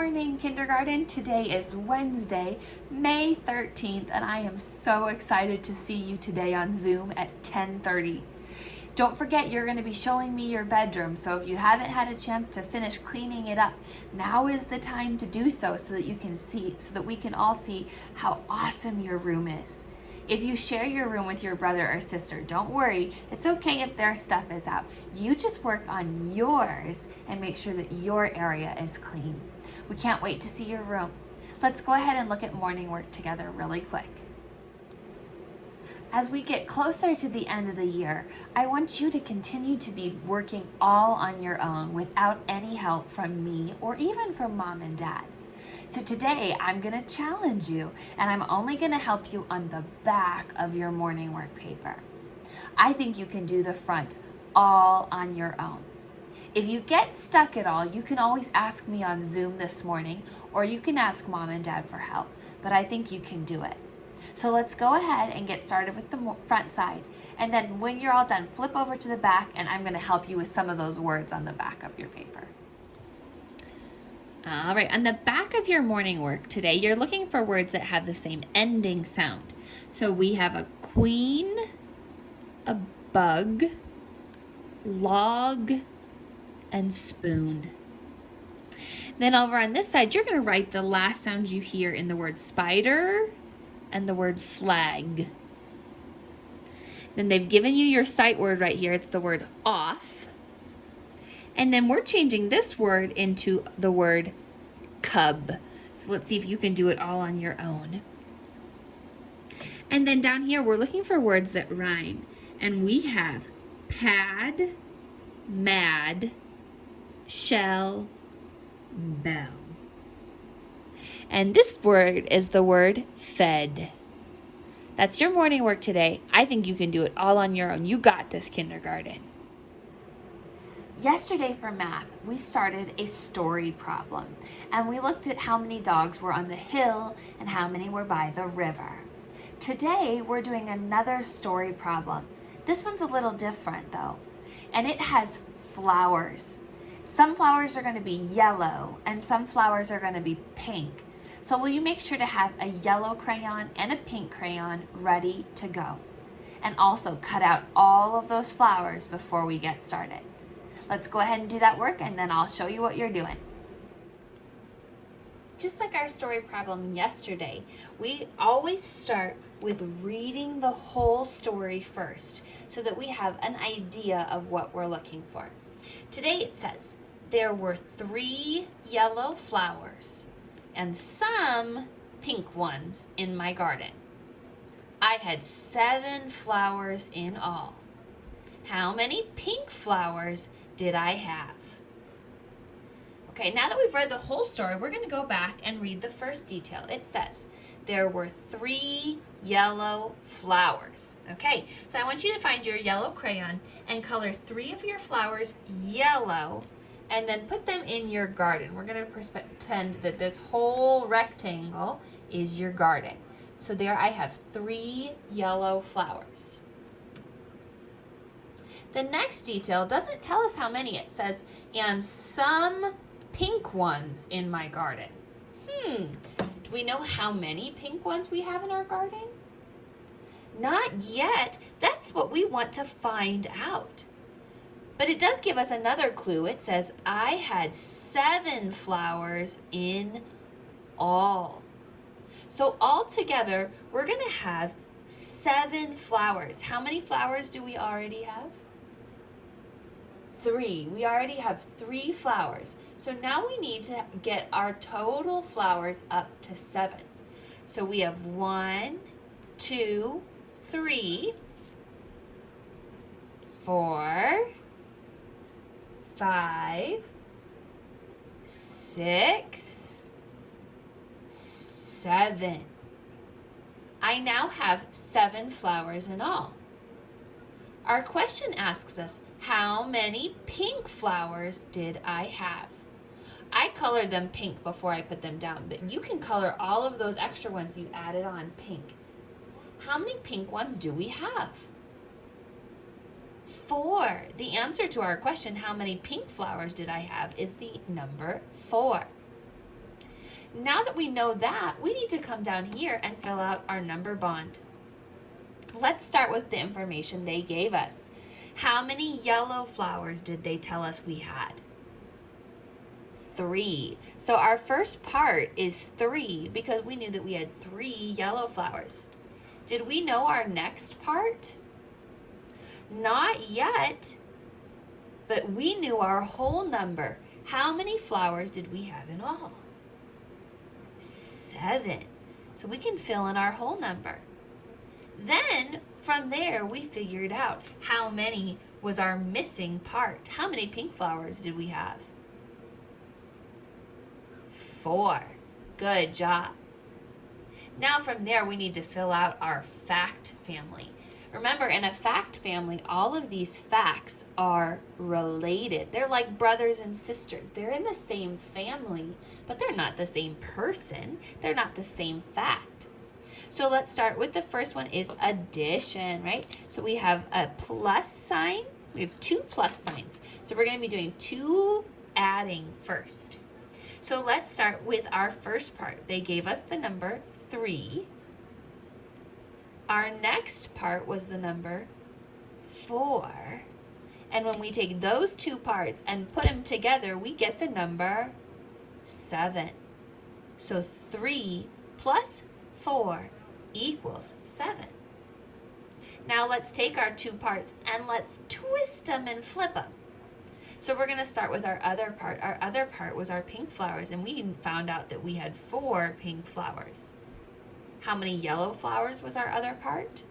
morning, kindergarten. Today is Wednesday, May 13th, and I am so excited to see you today on Zoom at 10:30. Don't forget, you're going to be showing me your bedroom, so if you haven't had a chance to finish cleaning it up, now is the time to do so that you can see, so that we can all see how awesome your room is. If you share your room with your brother or sister, don't worry, it's okay if their stuff is out. You just work on yours and make sure that your area is clean. We can't wait to see your room. Let's go ahead and look at morning work together really quick. As we get closer to the end of the year, I want you to continue to be working all on your own without any help from me or even from mom and dad. So today I'm going to challenge you, and I'm only going to help you on the back of your morning work paper. I think you can do the front all on your own. If you get stuck at all, you can always ask me on Zoom this morning, or you can ask mom and dad for help, but I think you can do it. So let's go ahead and get started with the front side. And then when you're all done, flip over to the back, and I'm going to help you with some of those words on the back of your paper. All right, on the back of your morning work today, you're looking for words that have the same ending sound. So we have a queen, a bug, log, and spoon. Then over on this side, you're going to write the last sounds you hear in the word spider and the word flag. Then they've given you your sight word right here. It's the word off. And then we're changing this word into the word cub. So let's see if you can do it all on your own. And then down here, we're looking for words that rhyme. And we have pad, mad, shell, bell. And this word is the word fed. That's your morning work today. I think you can do it all on your own. You got this, kindergarten. Yesterday for math, we started a story problem, and we looked at how many dogs were on the hill and how many were by the river. Today, we're doing another story problem. This one's a little different though, and it has flowers. Some flowers are going to be yellow, and some flowers are going to be pink. So will you make sure to have a yellow crayon and a pink crayon ready to go? And also cut out all of those flowers before we get started. Let's go ahead and do that work, and then I'll show you what you're doing. Just like our story problem yesterday, we always start with reading the whole story first so that we have an idea of what we're looking for. Today it says, there were 3 yellow flowers and some pink ones in my garden. I had 7 flowers in all. How many pink flowers did I have? Okay, now that we've read the whole story, we're going to go back and read the first detail. It says, there were 3 yellow flowers. Okay, so I want you to find your yellow crayon and color 3 of your flowers yellow and then put them in your garden. We're going to pretend that this whole rectangle is your garden. So there I have 3 yellow flowers. The next detail doesn't tell us how many. It says, and some pink ones in my garden. Do we know how many pink ones we have in our garden? Not yet. That's what we want to find out. But it does give us another clue. It says, I had 7 flowers in all. So all together, we're going to have 7 flowers. How many flowers do we already have? 3. We already have 3 flowers. So now we need to get our total flowers up to 7. So we have 1, 2, 3, 4, 5, 6, 7. I now have 7 flowers in all. Our question asks us, how many pink flowers did I have? I colored them pink before I put them down, but you can color all of those extra ones you added on pink. How many pink ones do we have? 4. The answer to our question, how many pink flowers did I have, is the number 4. Now that we know that, we need to come down here and fill out our number bond. Let's start with the information they gave us. How many yellow flowers did they tell us we had? 3. So our first part is 3 because we knew that we had 3 yellow flowers. Did we know our next part? Not yet, but we knew our whole number. How many flowers did we have in all? 7. So we can fill in our whole number. Then from there we figured out how many was our missing part. How many pink flowers did we have? 4. Good job. Now from there we need to fill out our fact family. Remember, in a fact family, all of these facts are related. They're like brothers and sisters. They're in the same family, but they're not the same person. They're not the same fact. So let's start with the first one is addition, right? So we have a plus sign. We have 2 plus signs. So we're going to be doing 2 adding first. So let's start with our first part. They gave us the number 3. Our next part was the number 4. And when we take those 2 parts and put them together, we get the number 7. So 3 plus 4 equals 7. Now let's take our 2 parts and let's twist them and flip them. So we're going to start with our other part. Our other part was our pink flowers, and we found out that we had 4 pink flowers. How many yellow flowers was our other part?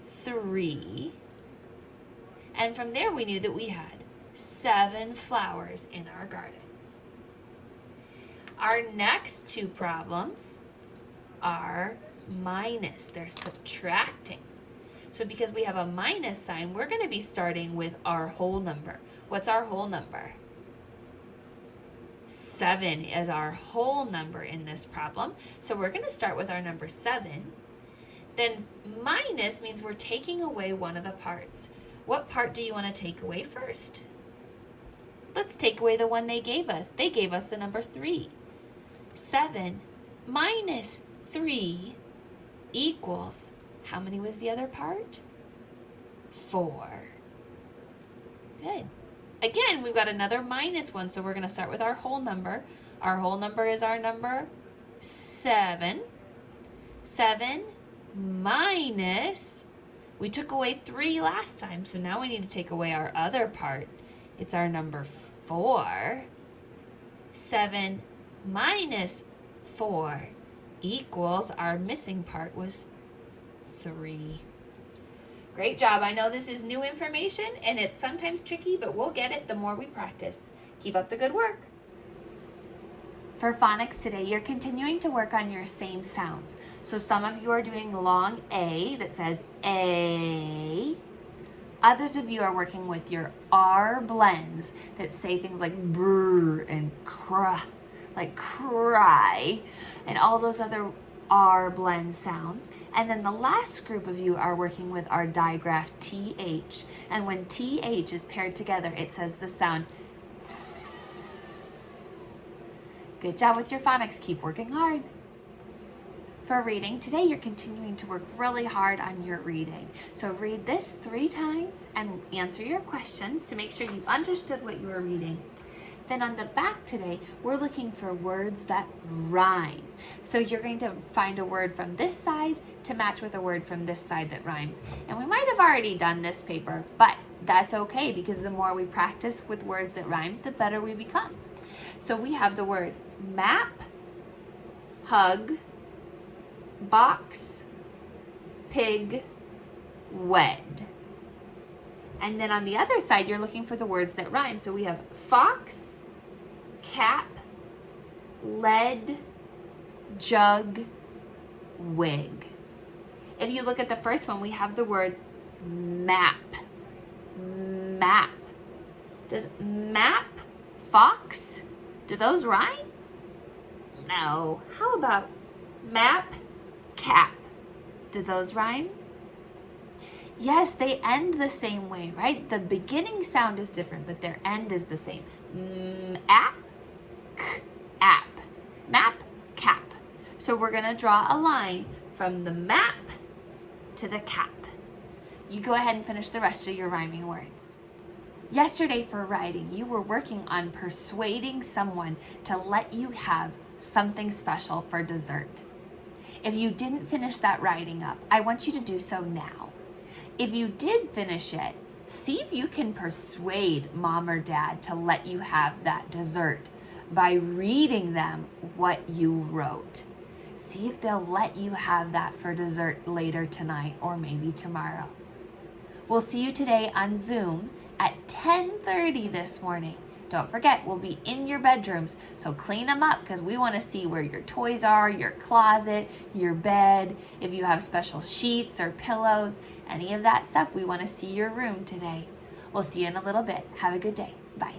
3. And from there we knew that we had 7 flowers in our garden. Our next 2 problems are minus. They're subtracting. So because we have a minus sign, we're going to be starting with our whole number. What's our whole number? 7 is our whole number in this problem. So we're going to start with our number 7. Then minus means we're taking away one of the parts. What part do you want to take away first? Let's take away the one they gave us. They gave us the number 3. 7 minus 3 equals, how many was the other part? 4. Good. Again, we've got another minus one, so we're going to start with our whole number. Our whole number is our number 7. 7 minus, we took away 3 last time, so now we need to take away our other part. It's our number 4. 7 minus 4 equals, our missing part was 3. Great job. I know this is new information and it's sometimes tricky, but we'll get it the more we practice. Keep up the good work. For phonics today, you're continuing to work on your same sounds. So some of you are doing long A that says A. Others of you are working with your R blends that say things like brr and cr, like cry, and all those other R blend sounds. And then the last group of you are working with our digraph TH. And when TH is paired together, it says the sound. Good job with your phonics. Keep working hard. For reading, today you're continuing to work really hard on your reading. So read this 3 times and answer your questions to make sure you understood what you were reading. Then on the back today, we're looking for words that rhyme. So you're going to find a word from this side to match with a word from this side that rhymes. And we might have already done this paper, but that's okay because the more we practice with words that rhyme, the better we become. So we have the word map, hug, box, pig, wed. And then on the other side, you're looking for the words that rhyme. So we have fox, cap, lead, jug, wig. If you look at the first one, we have the word map. Map. Does map, fox, do those rhyme? No. How about map, cap? Do those rhyme? Yes, they end the same way, right? The beginning sound is different, but their end is the same. App, k, app. Map, cap. So we're going to draw a line from the map to the cap. You go ahead and finish the rest of your rhyming words. Yesterday for writing, you were working on persuading someone to let you have something special for dessert. If you didn't finish that writing up, I want you to do so now. If you did finish it, see if you can persuade mom or dad to let you have that dessert by reading them what you wrote. See if they'll let you have that for dessert later tonight or maybe tomorrow. We'll see you today on Zoom at 10:30 this morning. Don't forget, we'll be in your bedrooms, so clean them up because we want to see where your toys are, your closet, your bed, if you have special sheets or pillows, any of that stuff. We want to see your room today. We'll see you in a little bit. Have a good day. Bye.